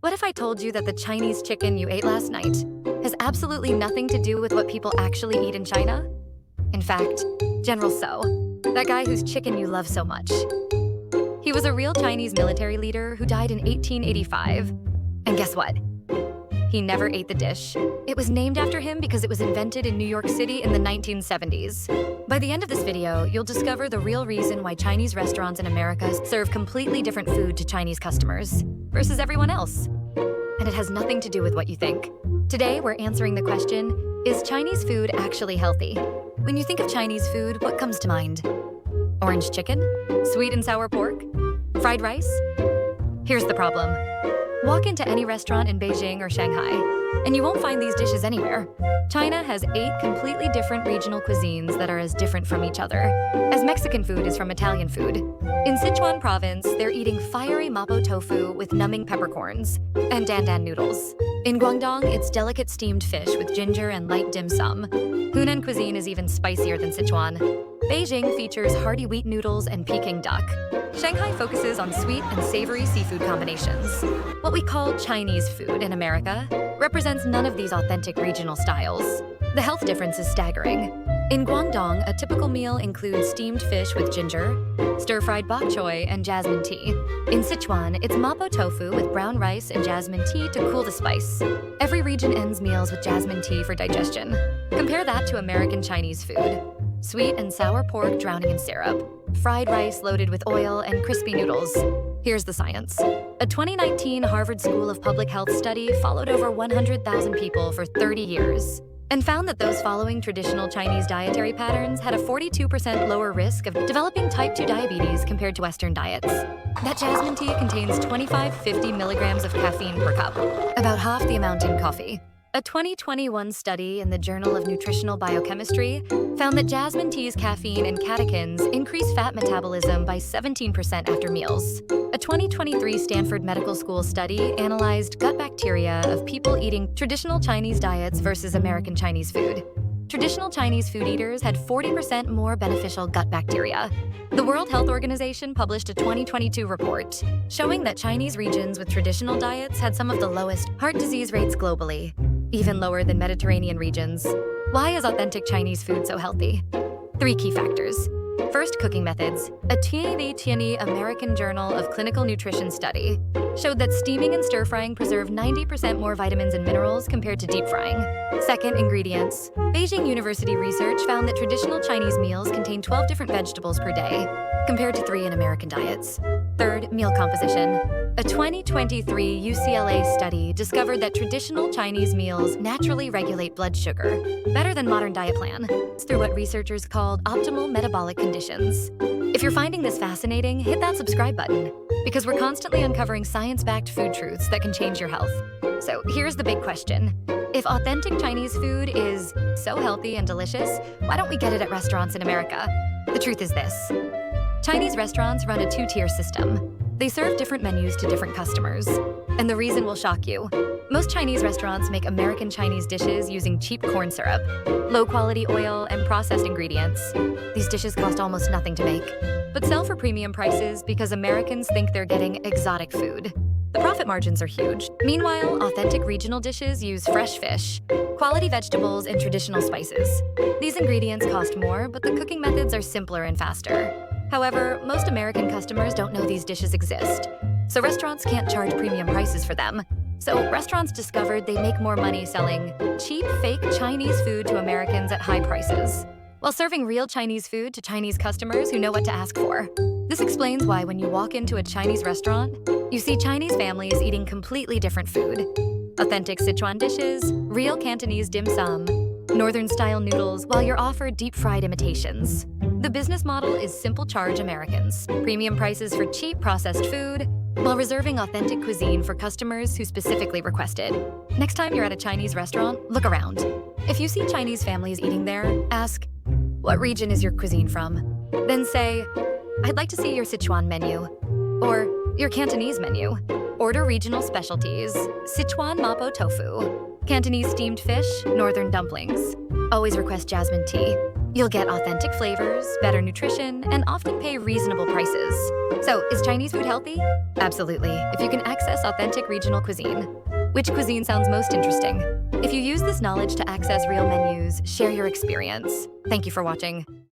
What if I told you that the Chinese chicken you ate last night has absolutely nothing to do with what people actually eat in China? In fact, General Tso, that guy whose chicken you love so much. He was a real Chinese military leader who died in 1885. And guess what? He never ate the dish. It was named after him because it was invented in New York City in the 1970s. By the end of this video, you'll discover the real reason why Chinese restaurants in America serve completely different food to Chinese customers versus everyone else. And it has nothing to do with what you think. Today, we're answering the question, is Chinese food actually healthy? When you think of Chinese food, what comes to mind? Orange chicken? Sweet and sour pork? Fried rice? Here's the problem. Walk into any restaurant in Beijing or Shanghai, and you won't find these dishes anywhere. China has 8 completely different regional cuisines that are as different from each other as Mexican food is from Italian food. In Sichuan province, they're eating fiery mapo tofu with numbing peppercorns and dandan noodles. In Guangdong, it's delicate steamed fish with ginger and light dim sum. Hunan cuisine is even spicier than Sichuan. Beijing features hearty wheat noodles and Peking duck. Shanghai focuses on sweet and savory seafood combinations. What we call Chinese food in America represents none of these authentic regional styles. The health difference is staggering. In Guangdong, a typical meal includes steamed fish with ginger, stir-fried bok choy, and jasmine tea. In Sichuan, it's mapo tofu with brown rice and jasmine tea to cool the spice. Every region ends meals with jasmine tea for digestion. Compare that to American Chinese food. Sweet and sour pork drowning in syrup, fried rice loaded with oil, and crispy noodles. Here's the science. A 2019 Harvard School of Public Health study followed over 100,000 people for 30 years and found that those following traditional Chinese dietary patterns had a 42% lower risk of developing type 2 diabetes compared to Western diets. That jasmine tea contains 25-50 milligrams of caffeine per cup, about half the amount in coffee. A 2021 study in the Journal of Nutritional Biochemistry found that jasmine tea's caffeine and catechins increase fat metabolism by 17% after meals. A 2023 Stanford Medical School study analyzed gut bacteria of people eating traditional Chinese diets versus American Chinese food. Traditional Chinese food eaters had 40% more beneficial gut bacteria. The World Health Organization published a 2022 report showing that Chinese regions with traditional diets had some of the lowest heart disease rates globally, even lower than Mediterranean regions. Why is authentic Chinese food so healthy? 3 key factors. First, cooking methods. A 2020 American Journal of Clinical Nutrition study showed that steaming and stir-frying preserve 90% more vitamins and minerals compared to deep frying. Second, ingredients. Beijing University research found that traditional Chinese meals contain 12 different vegetables per day, compared to 3 in American diets. Third, meal composition. A 2023 UCLA study discovered that traditional Chinese meals naturally regulate blood sugar, better than modern diet plan, through what researchers called optimal metabolic conditions. If you're finding this fascinating, hit that subscribe button, because we're constantly uncovering science-backed food truths that can change your health. So here's the big question. If authentic Chinese food is so healthy and delicious, why don't we get it at restaurants in America? The truth is this. Chinese restaurants run a 2-tier system. They serve different menus to different customers. And the reason will shock you. Most Chinese restaurants make American Chinese dishes using cheap corn syrup, low-quality oil, and processed ingredients. These dishes cost almost nothing to make, but sell for premium prices because Americans think they're getting exotic food. The profit margins are huge. Meanwhile, authentic regional dishes use fresh fish, quality vegetables, and traditional spices. These ingredients cost more, but the cooking methods are simpler and faster. However, most American customers don't know these dishes exist, so restaurants can't charge premium prices for them. So restaurants discovered they make more money selling cheap, fake Chinese food to Americans at high prices, while serving real Chinese food to Chinese customers who know what to ask for. This explains why when you walk into a Chinese restaurant, you see Chinese families eating completely different food. Authentic Sichuan dishes, real Cantonese dim sum, Northern-style noodles, while you're offered deep-fried imitations. The business model is simple charge Americans, premium prices for cheap processed food, while reserving authentic cuisine for customers who specifically request it. Next time you're at a Chinese restaurant, look around. If you see Chinese families eating there, ask, "What region is your cuisine from?" Then say, "I'd like to see your Sichuan menu," or your Cantonese menu. Order regional specialties, Sichuan mapo tofu, Cantonese steamed fish, northern dumplings. Always request jasmine tea. You'll get authentic flavors, better nutrition, and often pay reasonable prices. So, is Chinese food healthy? Absolutely, if you can access authentic regional cuisine. Which cuisine sounds most interesting? If you use this knowledge to access real menus, share your experience. Thank you for watching.